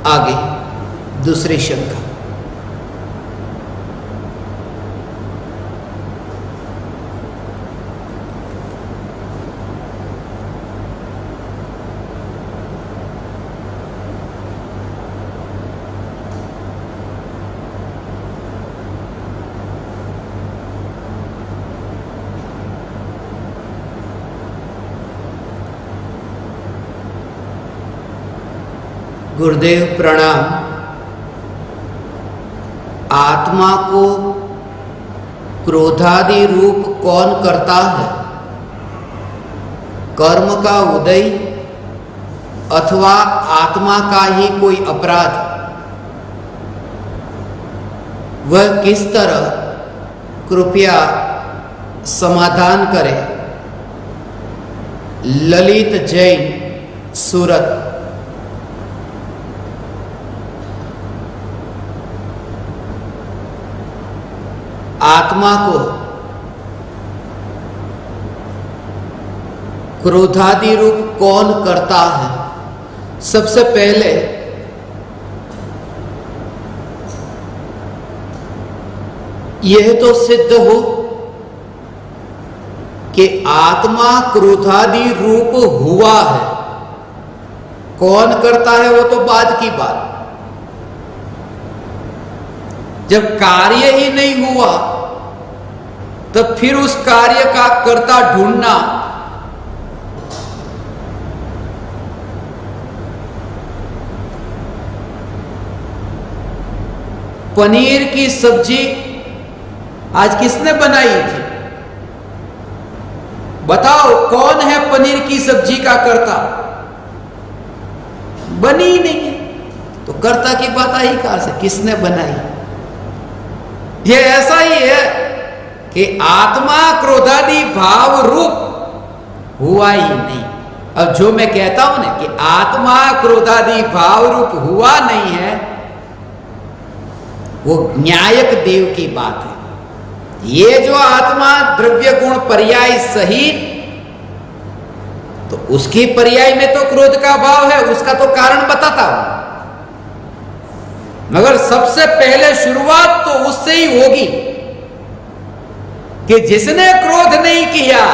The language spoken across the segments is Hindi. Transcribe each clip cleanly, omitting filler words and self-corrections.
आगे दूसरी शंका। गुरुदेव प्रणाम। आत्मा को क्रोधादि रूप कौन करता है? कर्म का उदय अथवा आत्मा का ही कोई अपराध? वह किस तरह, कृपया समाधान करें। ललित जैन, सूरत। आत्मा को क्रोधादि रूप कौन करता है? सबसे पहले यह तो सिद्ध हो कि आत्मा क्रोधादि रूप हुआ है। कौन करता है वो तो बाद की बात। जब कार्य ही नहीं हुआ तो फिर उस कार्य का कर्ता ढूंढना पनीर की सब्जी आज किसने बनाई थी? बताओ कौन है पनीर की सब्जी का कर्ता? बनी ही नहीं। तो कर्ता की बात आई कहां से? किसने बनाई? ये ऐसा ही है कि आत्मा क्रोधादि भाव रूप हुआ ही नहीं। अब जो मैं कहता हूं ना कि आत्मा क्रोधादि भाव रूप हुआ नहीं है, वो न्यायक देव की बात है। ये जो आत्मा द्रव्य गुण पर्याय सहित, तो उसकी पर्याय में तो क्रोध का भाव है, उसका तो कारण बताता हूं। मगर सबसे पहले शुरुआत तो उससे ही होगी कि जिसने क्रोध नहीं किया।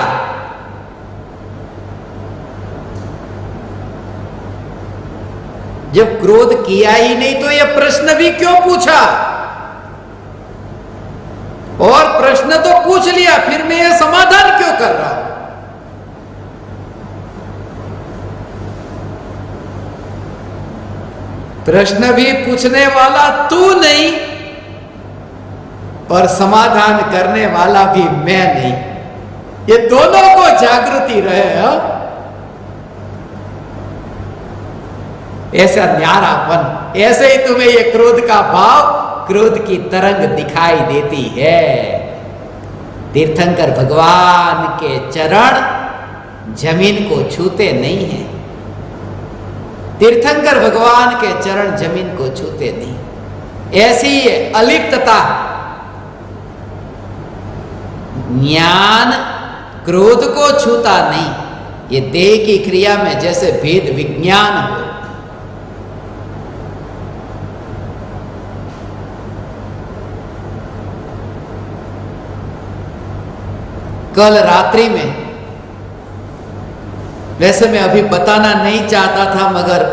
जब क्रोध किया ही नहीं तो यह प्रश्न भी क्यों पूछा? और प्रश्न तो पूछ लिया, फिर मैं यह समाधान क्यों कर रहा हूं? प्रश्न भी पूछने वाला तू नहीं और समाधान करने वाला भी मैं नहीं। ये दोनों को जागृति रहे। ऐसा न्यारापन, ऐसे ही तुम्हें ये क्रोध का भाव, क्रोध की तरंग दिखाई देती है। तीर्थंकर भगवान के चरण जमीन को छूते नहीं हैं। तीर्थंकर भगवान के चरण जमीन को छूते नहीं। ऐसी है अलिप्तता। ज्ञान क्रोध को छूता नहीं। ये देह की क्रिया में जैसे भेद विज्ञान हो। कल रात्रि में, वैसे मैं अभी बताना नहीं चाहता था मगर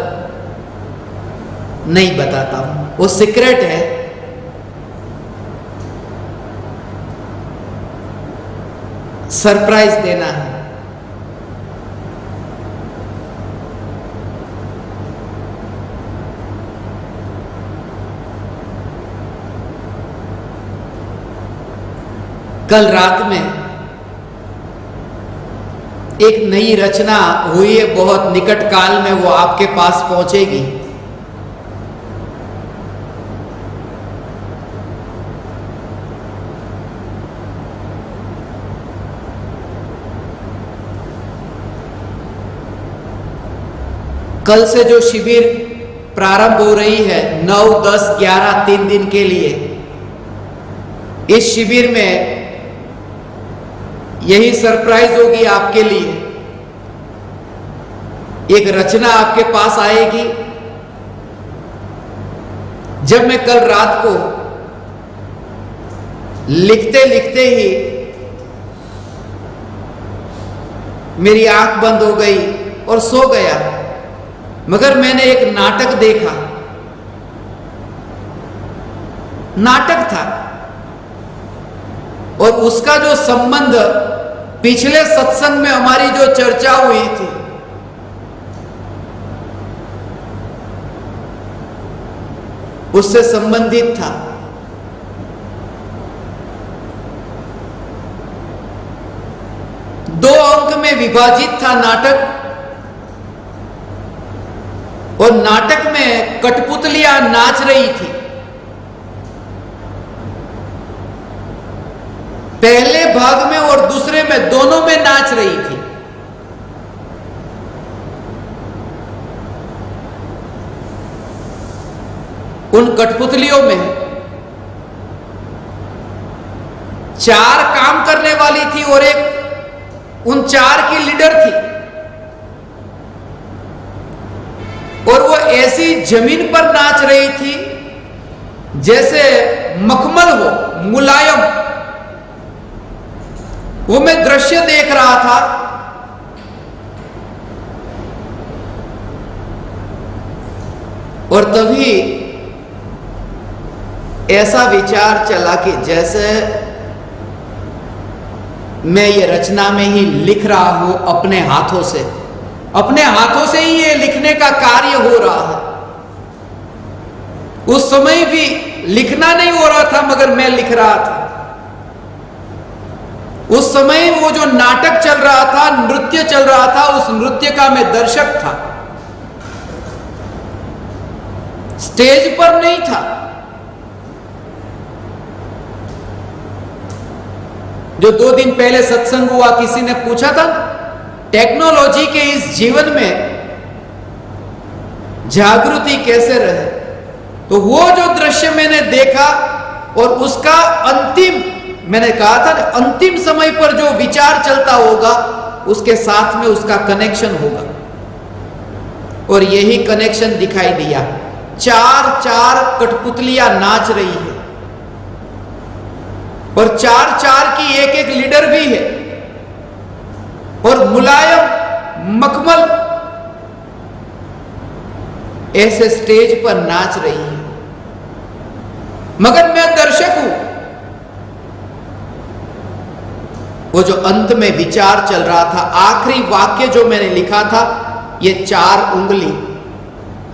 नहीं बताता हूं, वो सीक्रेट है। सरप्राइज देना है। कल रात में एक नई रचना हुई है, बहुत निकट काल में वो आपके पास पहुंचेगी। कल से जो शिविर प्रारंभ हो रही है 9, 10, 11 3 दिन के लिए, इस शिविर में यही सरप्राइज होगी आपके लिए। एक रचना आपके पास आएगी जब मैं कल रात को लिखते लिखते ही मेरी आंख बंद हो गई और सो गया, मगर मैंने एक नाटक देखा। नाटक था और उसका जो संबंध पिछले सत्संग में हमारी जो चर्चा हुई थी, उससे संबंधित था। दो अंक में विभाजित था नाटक, और नाटक में कठपुतलियां नाच रही थी। पहले भाग में और दूसरे में, दोनों में नाच रही थी। उन कठपुतलियों में 4 काम करने वाली थी और एक उन 4 की लीडर थी, और वो ऐसी जमीन पर नाच रही थी जैसे मखमल हो, मुलायम। वो मैं दृश्य देख रहा था, और तभी ऐसा विचार चला कि जैसे मैं ये रचना में ही लिख रहा हूं अपने हाथों से, अपने हाथों से ही ये लिखने का कार्य हो रहा है। उस समय भी लिखना नहीं हो रहा था, मगर मैं लिख रहा था। उस समय वो जो नाटक चल रहा था, नृत्य चल रहा था, उस नृत्य का मैं दर्शक था, स्टेज पर नहीं था। जो 2 दिन पहले सत्संग हुआ, किसी ने पूछा था टेक्नोलॉजी के इस जीवन में जागृति कैसे रहे, तो वो जो दृश्य मैंने देखा और उसका अंतिम, मैंने कहा था अंतिम समय पर जो विचार चलता होगा उसके साथ में उसका कनेक्शन होगा, और यही कनेक्शन दिखाई दिया। 4 कठपुतलियां नाच रही है, और 4 की एक लीडर भी है, और मुलायम मखमल ऐसे स्टेज पर नाच रही है, मगर मैं दर्शक हूं। वो जो अंत में विचार चल रहा था, आखिरी वाक्य जो मैंने लिखा था, ये 4 उंगली,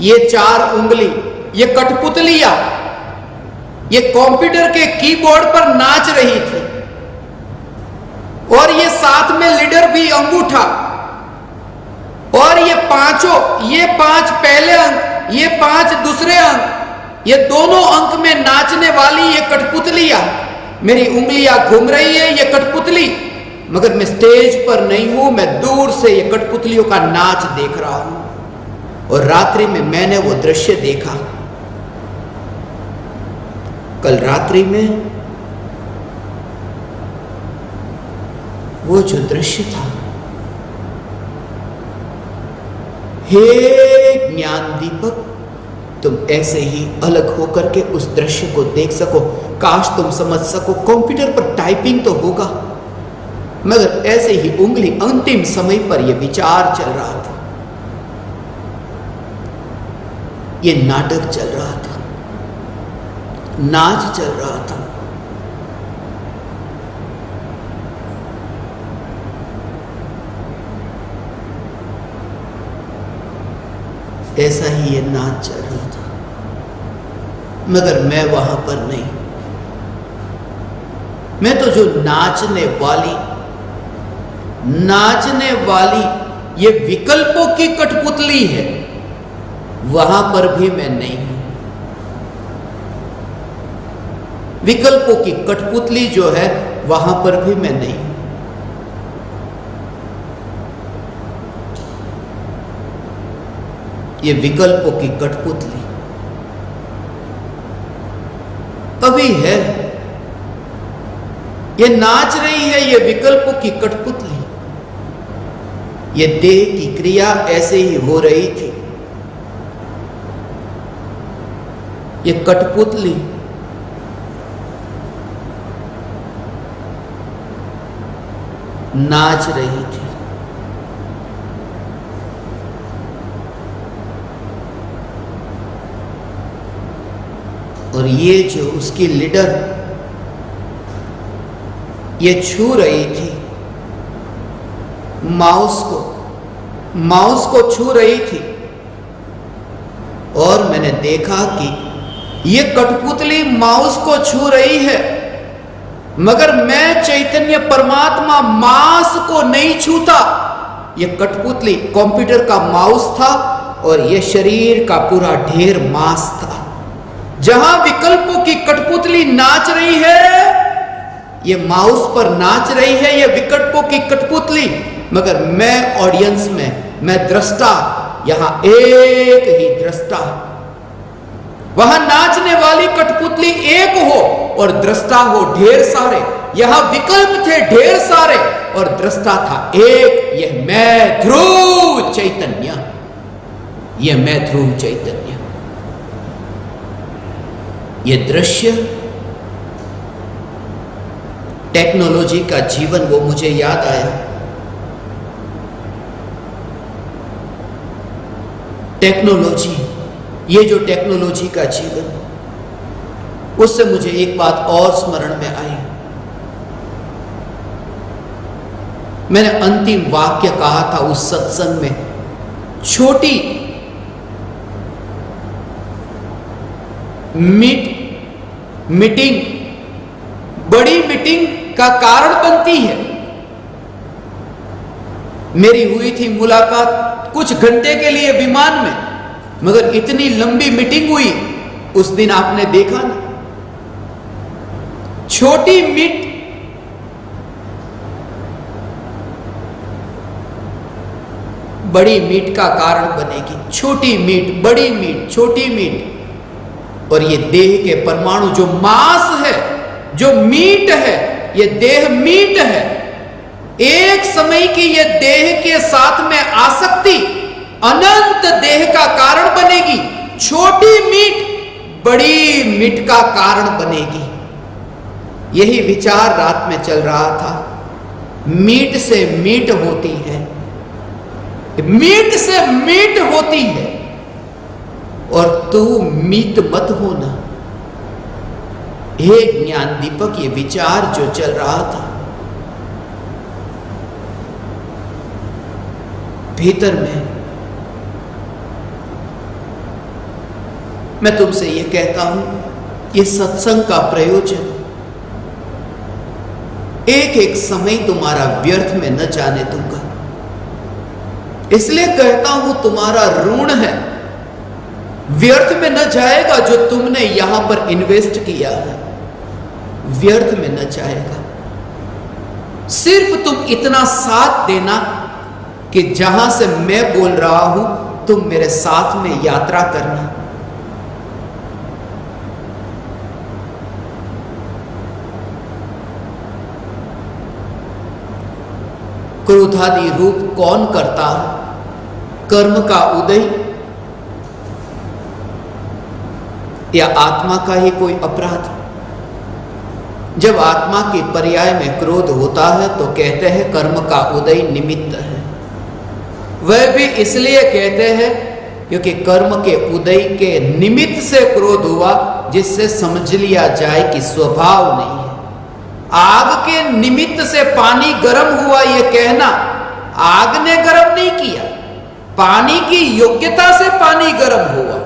ये 4 उंगली, ये कठपुतलियां, ये कंप्यूटर के कीबोर्ड पर नाच रही थी, और ये साथ में लीडर भी अंगूठा, और ये 5 पहले अंक, ये 5 दूसरे अंक, ये दोनों अंक में नाचने वाली ये कठपुतलियां, मेरी उंगलियां घूम रही है, ये कठपुतली, मगर मैं स्टेज पर नहीं हूं, मैं दूर से ये कठपुतलियों का नाच देख रहा हूं। और रात्रि में मैंने वो दृश्य देखा। कल रात्रि में वो जो दृश्य था, हे ज्ञान दीपक, तुम ऐसे ही अलग होकर के उस दृश्य को देख सको। काश तुम समझ सको, कंप्यूटर पर टाइपिंग तो होगा, मगर ऐसे ही उंगली, अंतिम समय पर यह विचार चल रहा था, ये नाटक चल रहा था, नाच चल रहा था। ऐसा ही ये नाच चल रहा था, मगर मैं वहां पर नहीं। मैं तो जो नाचने वाली ये विकल्पों की कठपुतली है, वहां पर भी मैं नहीं हूं। विकल्पों की कठपुतली जो है, वहां पर भी मैं नहीं हूं। ये विकल्पों की कठपुतली अभी है, ये नाच रही है, ये विकल्पों की कठपुतली। ये देह की क्रिया ऐसे ही हो रही थी, ये कठपुतली नाच रही थी। और ये जो उसकी लीडर ये छू रही थी माउस को छू रही थी। और मैंने देखा कि ये कठपुतली माउस को छू रही है, मगर मैं चैतन्य परमात्मा मांस को नहीं छूता। ये कठपुतली कंप्यूटर का माउस था और ये शरीर का पूरा ढेर मांस था। जहां विकल्पों की कठपुतली नाच रही है, ये माउस पर नाच रही है ये विकल्पों की कठपुतली, मगर मैं ऑडियंस में, मैं दृष्टा, यहां एक ही दृष्टा। वहां नाचने वाली कठपुतली एक हो और दृष्टा हो ढेर सारे। यहां विकल्प थे ढेर सारे और दृष्टा था एक। यह मैं ध्रुव चैतन्य, यह मैं ध्रुव चैतन्य। यह दृश्य टेक्नोलॉजी का जीवन, वो मुझे याद आया। टेक्नोलॉजी, ये जो टेक्नोलॉजी का जीवन, उससे मुझे एक बात और स्मरण में आई। मैंने अंतिम वाक्य कहा था उस सत्संग में, छोटी मीटिंग बड़ी मीटिंग का कारण बनती है। मेरी हुई थी मुलाकात कुछ घंटे के लिए विमान में, मगर इतनी लंबी मीटिंग हुई उस दिन, आपने देखा ना। छोटी मीट बड़ी मीट का कारण बनेगी। छोटी मीट, बड़ी मीट, छोटी मीट। और ये देह के परमाणु जो मांस है, जो मीट है, ये देह मीट है। एक समय की ये देह के साथ में आसक्ति अनंत देह का कारण बनेगी। छोटी मीट बड़ी मीट का कारण बनेगी। यही विचार रात में चल रहा था। मीट से मीट होती है, मीट से मीट होती है, और तू मीट मत होना। हे ज्ञान दीपक, ये विचार जो चल रहा था भीतर में, मैं तुमसे ये कहता हूं, ये सत्संग का प्रयोजन एक एक समय तुम्हारा व्यर्थ में न जाने दूंगा। इसलिए कहता हूं, तुम्हारा ऋण है, व्यर्थ में न जाएगा। जो तुमने यहां पर इन्वेस्ट किया है व्यर्थ में न जाएगा। सिर्फ तुम इतना साथ देना कि जहां से मैं बोल रहा हूं तुम मेरे साथ में यात्रा करना। क्रोधादि रूप कौन करता है? कर्म का उदय या आत्मा का ही कोई अपराध? जब आत्मा के पर्याय में क्रोध होता है तो कहते हैं कर्म का उदय निमित्त है। वह भी इसलिए कहते हैं क्योंकि कर्म के उदय के निमित्त से क्रोध हुआ, जिससे समझ लिया जाए कि स्वभाव नहीं है। आग के निमित्त से पानी गर्म हुआ, यह कहना आग ने गर्म नहीं किया, पानी की योग्यता से पानी गर्म हुआ।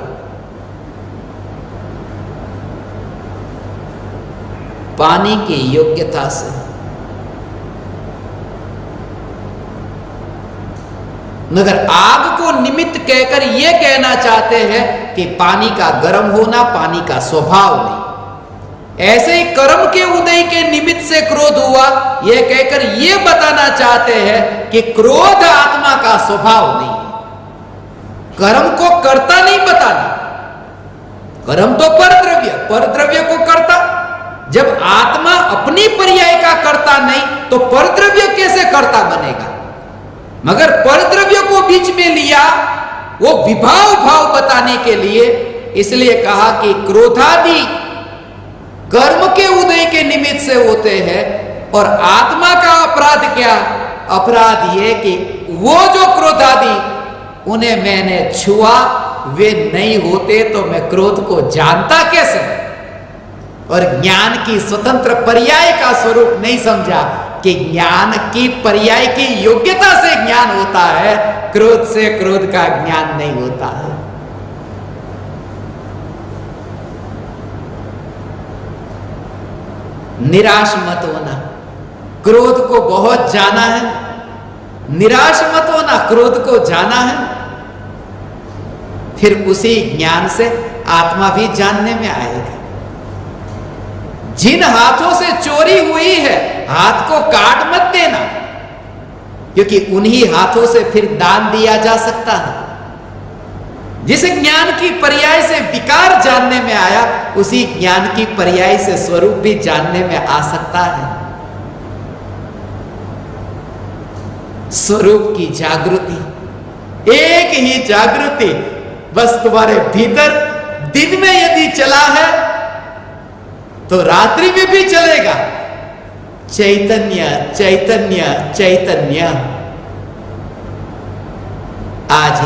पानी की योग्यता से। मगर आग को निमित्त कहकर यह कहना चाहते हैं कि पानी का गर्म होना पानी का स्वभाव नहीं। ऐसे ही कर्म के उदय के निमित्त से क्रोध हुआ, यह कहकर यह बताना चाहते हैं कि क्रोध आत्मा का स्वभाव नहीं। कर्म को कर्ता नहीं बताना। कर्म तो परद्रव्य को कर्ता। जब आत्मा अपनी पर्याय का कर्ता नहीं तो परद्रव्य कैसे कर्ता बनेगा? मगर परद्रव्य को बीच में लिया, वो विभाव भाव बताने के लिए इसलिए कहा कि क्रोधादि कर्म के उदय के निमित्त से होते हैं। और आत्मा का अपराध क्या? अपराध ये कि वो जो क्रोधादि उन्हें मैंने छुआ, वे नहीं होते तो मैं क्रोध को जानता कैसे? और ज्ञान की स्वतंत्र पर्याय का स्वरूप नहीं समझा कि ज्ञान की पर्याय की योग्यता से ज्ञान होता है, क्रोध से क्रोध का ज्ञान नहीं होता है। निराश मत होना, क्रोध को बहुत जाना है। निराश मत होना, क्रोध को जाना है, फिर उसी ज्ञान से आत्मा भी जानने में आएगा। जिन हाथों से चोरी हुई है, हाथ को काट मत देना, क्योंकि उन्हीं हाथों से फिर दान दिया जा सकता है। जिस ज्ञान की पर्याय से विकार जानने में आया, उसी ज्ञान की पर्याय से स्वरूप भी जानने में आ सकता है। स्वरूप की जागृति, एक ही जागृति बस तुम्हारे भीतर दिन में यदि चला है तो रात्रि में भी चलेगा। चैतन्य चैतन्य चैतन्य। आज